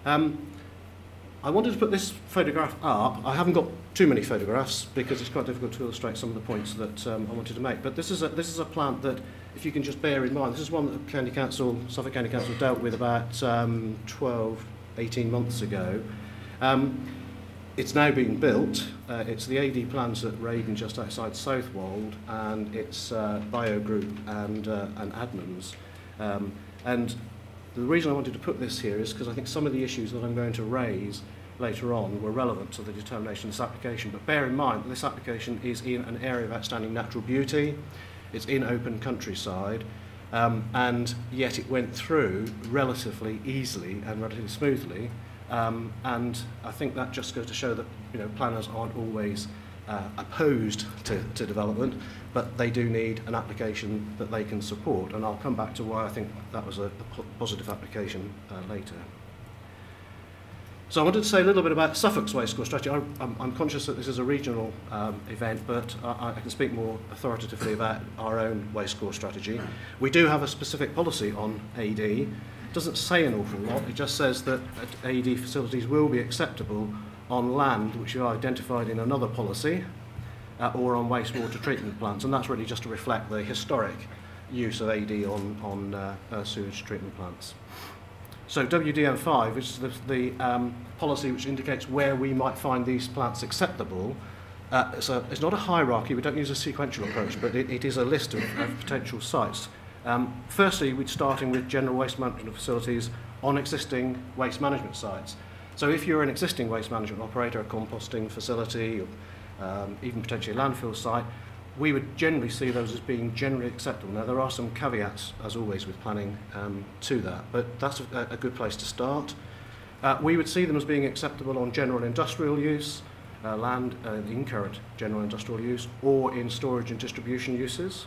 I wanted to put this photograph up. I haven't got too many photographs because it's quite difficult to illustrate some of the points that I wanted to make. But this is a plant that, if you can just bear in mind, this is one that the Suffolk County Council dealt with about 12, 18 months ago. It's now being built. It's the AD plant at Raven just outside Southwold, and it's Bio Group and Adnams. And the reason I wanted to put this here is because I think some of the issues that I'm going to raise later on were relevant to the determination of this application. But bear in mind that this application is in an area of outstanding natural beauty. It's in open countryside, and yet it went through relatively easily and relatively smoothly. And I think that just goes to show that, you know, planners aren't always opposed to development, but they do need an application that they can support. And I'll come back to why I think that was a positive application later. So I wanted to say a little bit about Suffolk's waste score strategy. I'm conscious that this is a regional event, but I can speak more authoritatively about our own waste score strategy. We do have a specific policy on AD. It doesn't say an awful lot. It just says that AD facilities will be acceptable on land which is identified in another policy or on wastewater treatment plants, and that's really just to reflect the historic use of AD on sewage treatment plants. So WDM5 is the policy which indicates where we might find these plants acceptable. So it's not a hierarchy, we don't use a sequential approach, but it is a list of potential sites. Firstly, we're starting with general waste management facilities on existing waste management sites. So if you're an existing waste management operator, a composting facility, or even potentially a landfill site, we would generally see those as being generally acceptable. Now, there are some caveats, as always, with planning to that, but that's a good place to start. We would see them as being acceptable on general industrial use, land in current general industrial use, or in storage and distribution uses,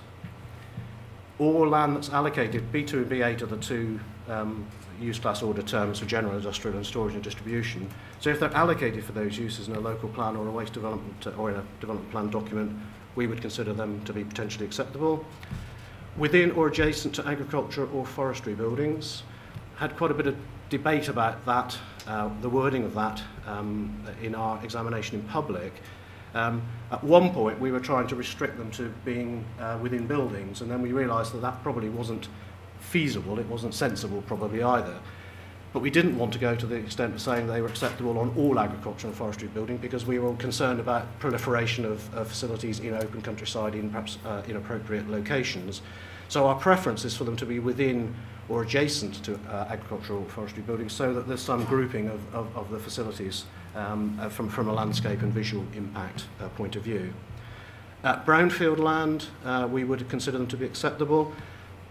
or land that's allocated. B2 and B8 are the two use class order terms for general industrial and storage and distribution. So if they're allocated for those uses in a local plan or a waste development or in a development plan document, we would consider them to be potentially acceptable. Within or adjacent to agriculture or forestry buildings, had quite a bit of debate about that, the wording of that in our examination in public. At one point we were trying to restrict them to being within buildings, and then we realised that that probably wasn't feasible, it wasn't sensible probably either. But we didn't want to go to the extent of saying they were acceptable on all agriculture and forestry building, because we were concerned about proliferation of facilities in open countryside in perhaps inappropriate locations. So our preference is for them to be within or adjacent to agricultural or forestry buildings, so that there's some grouping of the facilities from a landscape and visual impact point of view. At brownfield land, we would consider them to be acceptable.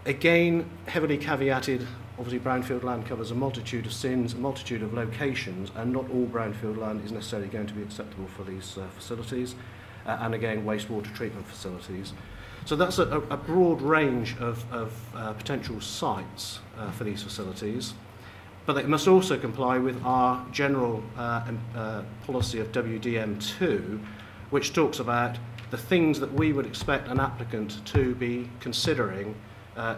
Again, heavily caveated. Obviously, brownfield land covers a multitude of sins, a multitude of locations, and not all brownfield land is necessarily going to be acceptable for these facilities. And again, wastewater treatment facilities. So that's a broad range of potential sites for these facilities. But they must also comply with our general policy of WDM2, which talks about the things that we would expect an applicant to be considering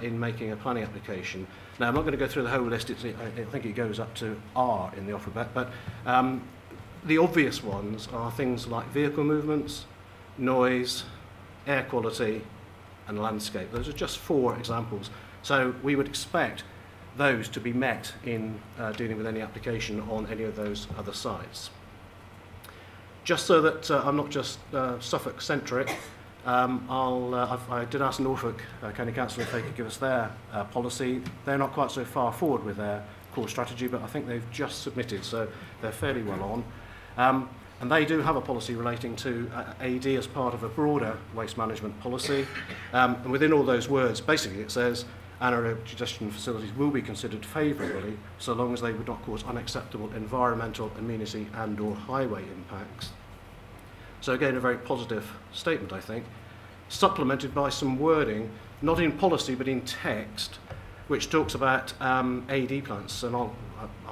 in making a planning application. Now, I'm not going to go through the whole list. I think it goes up to R in the alphabet, but the obvious ones are things like vehicle movements, noise, air quality, and landscape. Those are just 4 examples. So we would expect those to be met in dealing with any application on any of those other sites. Just so that I'm not just Suffolk-centric, I did ask Norfolk County Council if they could give us their policy. They're not quite so far forward with their core strategy, but I think they've just submitted, so they're fairly well on. And they do have a policy relating to AD as part of a broader waste management policy. And within all those words, basically it says anaerobic digestion facilities will be considered favourably so long as they would not cause unacceptable environmental, amenity and/or highway impacts. So again, a very positive statement, I think, supplemented by some wording, not in policy but in text, which talks about AD plants, and I'll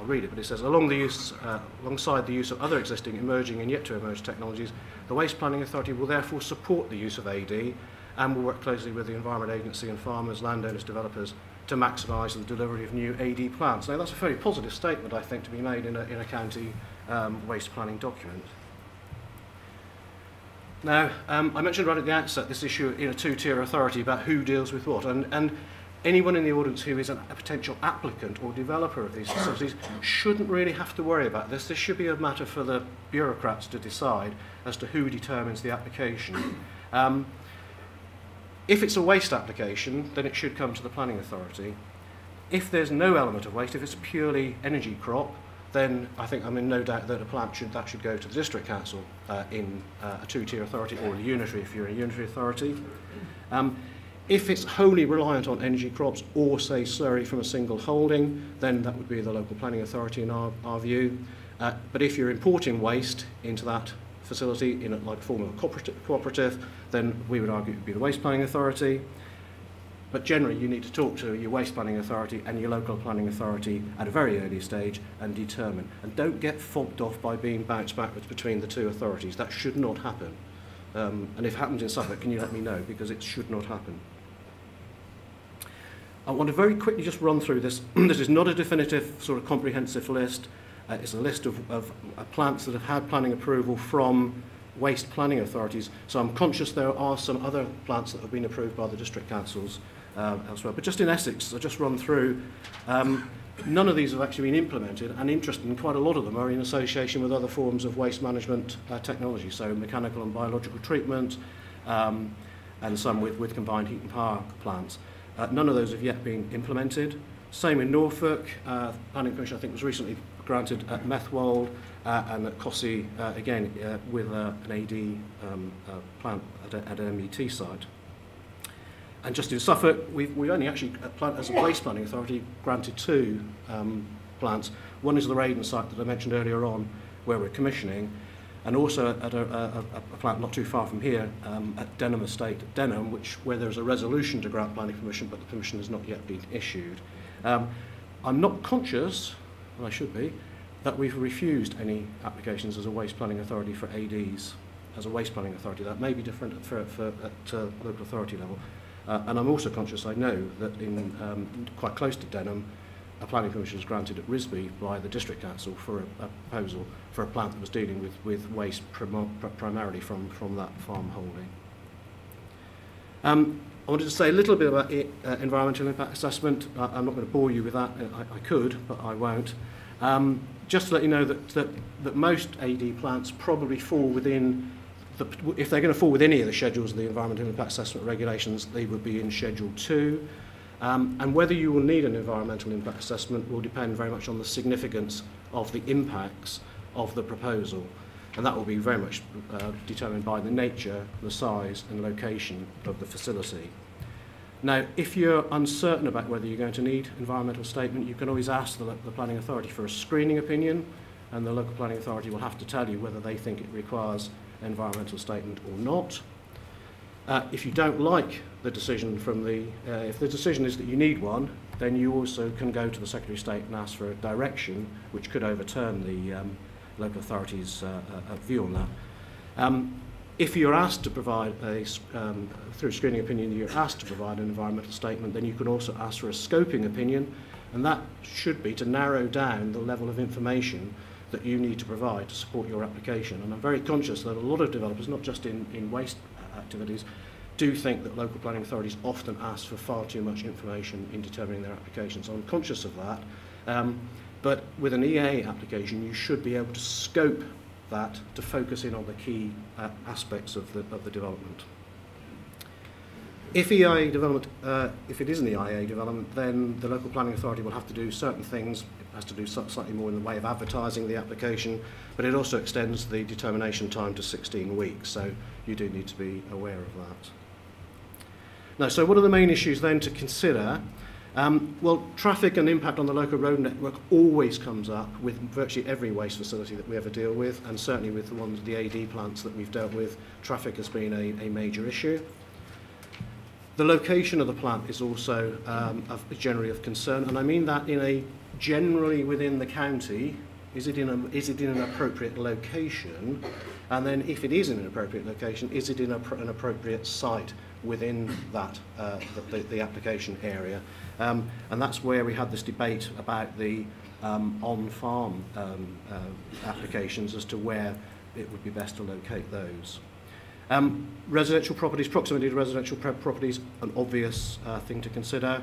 read it, but it says, alongside the use of other existing emerging and yet to emerge technologies, the Waste Planning Authority will therefore support the use of AD and will work closely with the Environment Agency and farmers, landowners, developers to maximise the delivery of new AD plants. Now that's a very positive statement, I think, to be made in a county waste planning document. Now, I mentioned right at the outset this issue in a two-tier authority about who deals with what, and anyone in the audience who is a potential applicant or developer of these facilities shouldn't really have to worry about this. This should be a matter for the bureaucrats to decide as to who determines the application. If it's a waste application, then it should come to the planning authority. If there's no element of waste, if it's purely energy crop, then I think I'm in no doubt that that should go to the district council in a two-tier authority, or a unitary if you're a unitary authority. If it's wholly reliant on energy crops or, say, slurry from a single holding, then that would be the local planning authority in our view. But if you're importing waste into that facility in a form of a cooperative, then we would argue it would be the waste planning authority. But generally, you need to talk to your waste planning authority and your local planning authority at a very early stage and determine. And don't get fobbed off by being bounced backwards between the two authorities. That should not happen. And if it happens in Suffolk, can you let me know? Because it should not happen. I want to very quickly just run through this. This is not a definitive sort of comprehensive list. It's a list of plants that have had planning approval from waste planning authorities. So I'm conscious there are some other plants that have been approved by the district councils elsewhere. But just in Essex, I'll just run through. None of these have actually been implemented, and interestingly, quite a lot of them are in association with other forms of waste management technology, so mechanical and biological treatment, and some with combined heat and power plants. None of those have yet been implemented. Same in Norfolk. Planning permission, I think, was recently granted at Methwold and at Cossey, again, with an AD plant at an MET site. And just in Suffolk, we only actually, as a waste planning authority, granted two plants. One is the Raiden site that I mentioned earlier on, where we're commissioning, and also at a plant not too far from here, at Denham Estate at Denham, where there's a resolution to grant planning permission, but the permission has not yet been issued. I'm not conscious, and I should be, that we've refused any applications as a waste planning authority for ADs, as a waste planning authority. That may be different at local authority level. And I'm also conscious, I know, that in quite close to Denham, a planning permission was granted at Risby by the district council for a proposal for a plant that was dealing with waste primarily from that farm holding. I wanted to say a little bit about environmental impact assessment. I'm not going to bore you with that. I could, but I won't. Just to let you know that most AD plants probably fall within, if they're going to fall with any of the schedules of the environmental impact assessment regulations, they would be in Schedule 2. And whether you will need an environmental impact assessment will depend very much on the significance of the impacts of the proposal. And that will be very much determined by the nature, the size and location of the facility. Now, if you're uncertain about whether you're going to need environmental statement, you can always ask the planning authority for a screening opinion, and the local planning authority will have to tell you whether they think it requires an environmental statement or not. If you don't like the decision from if the decision is that you need one, then you also can go to the Secretary of State and ask for a direction, which could overturn the local authority's view on that. If you're asked to provide through screening opinion, you're asked to provide an environmental statement, then you can also ask for a scoping opinion, and that should be to narrow down the level of information that you need to provide to support your application. And I'm very conscious that a lot of developers, not just in waste activities, do think that local planning authorities often ask for far too much information in determining their applications. So I'm conscious of that. But with an EA application, you should be able to scope that to focus in on the key aspects of the development. If EIA development, if it is an EIA development, then the local planning authority will have to do certain things. It has to do slightly more in the way of advertising the application, but it also extends the determination time to 16 weeks, so you do need to be aware of that. Now, so what are the main issues then to consider? Well, traffic and impact on the local road network always comes up with virtually every waste facility that we ever deal with, and certainly with the AD plants that we've dealt with, traffic has been a major issue. The location of the plant is also generally of concern, and I mean that in a generally within the county. Is it in an appropriate location? And then if it is in an appropriate location, is it in an appropriate site within that the application area, and that's where we had this debate about the on-farm applications as to where it would be best to locate those. Residential properties, proximity to residential properties, an obvious thing to consider,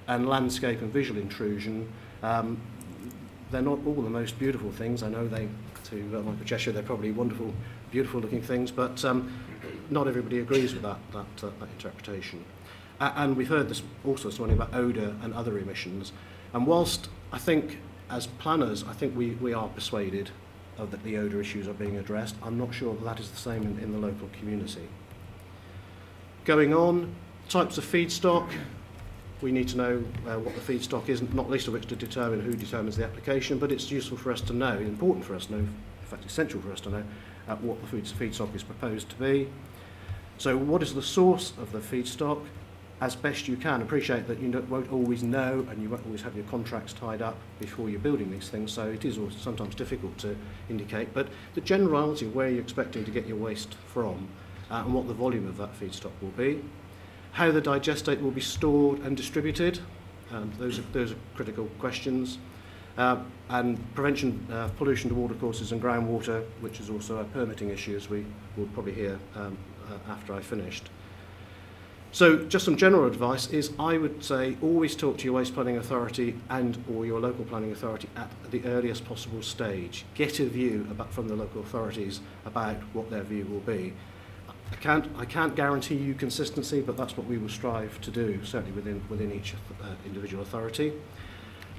and landscape and visual intrusion. They're not all the most beautiful things. I know to Michael Cheshire, they're probably wonderful, beautiful looking things, but not everybody agrees with that interpretation. And we've heard this also this morning about odour and other emissions. And whilst I think, as planners, I think we are persuaded that the odour issues are being addressed, I'm not sure that is the same in the local community. Going on, types of feedstock. We need to know what the feedstock is, not least of which to determine who determines the application, but it's useful for us to know, important for us to know, in fact essential for us to know, what the feedstock is proposed to be. So what is the source of the feedstock? As best you can. Appreciate that you won't always know, and you won't always have your contracts tied up before you're building these things, so it is also sometimes difficult to indicate, but the generality of where you're expecting to get your waste from and what the volume of that feedstock will be. How the digestate will be stored and distributed, those are critical questions. And prevention of pollution to watercourses and groundwater, which is also a permitting issue, as we will probably hear after I finished. So just some general advice is, I would say, always talk to your waste planning authority and or your local planning authority at the earliest possible stage. Get a view from the local authorities about what their view will be. I can't guarantee you consistency, but that's what we will strive to do, certainly within each individual authority.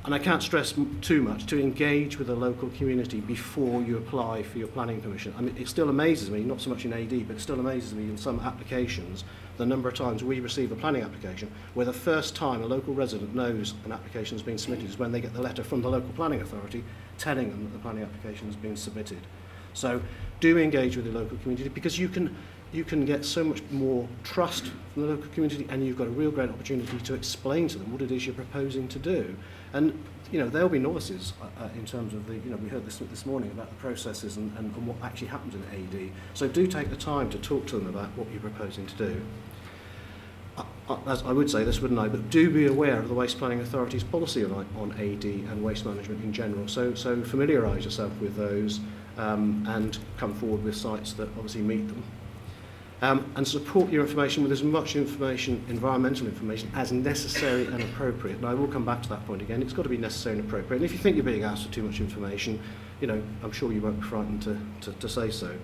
And I can't stress too much to engage with the local community before you apply for your planning permission. I mean, it still amazes me, not so much in AD, but it still amazes me in some applications, the number of times we receive a planning application where the first time a local resident knows an application has been submitted is when they get the letter from the local planning authority telling them that the planning application has been submitted. So do engage with the local community, because you can get so much more trust from the local community, and you've got a real great opportunity to explain to them what it is you're proposing to do. And there'll be novices in terms of we heard this morning about the processes and what actually happens in AD. So do take the time to talk to them about what you're proposing to do. As I would say this, wouldn't I? But do be aware of the Waste Planning Authority's policy on AD and waste management in general. So familiarise yourself with those and come forward with sites that obviously meet them. And support your information with as much information, environmental information, as necessary and appropriate. And I will come back to that point again. It's got to be necessary and appropriate. And if you think you're being asked for too much information, I'm sure you won't be frightened to say so.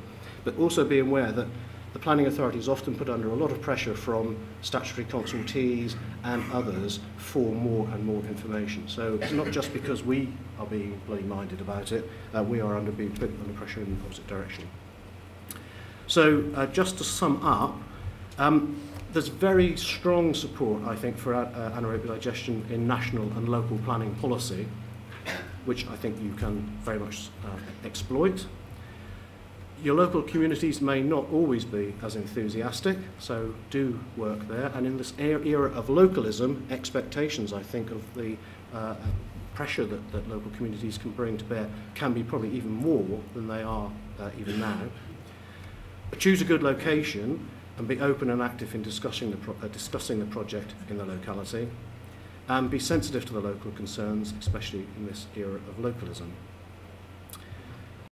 But also be aware that the planning authority is often put under a lot of pressure from statutory consultees and others for more and more information. So it's not just because we are being bloody minded about it, we are being put under pressure in the opposite direction. So just to sum up, there's very strong support, I think, for anaerobic digestion in national and local planning policy, which I think you can very much exploit. Your local communities may not always be as enthusiastic, so do work there. And in this era of localism, expectations, I think, of the pressure that local communities can bring to bear can be probably even more than they are even now. But choose a good location and be open and active in discussing the project in the locality, and be sensitive to the local concerns, especially in this era of localism.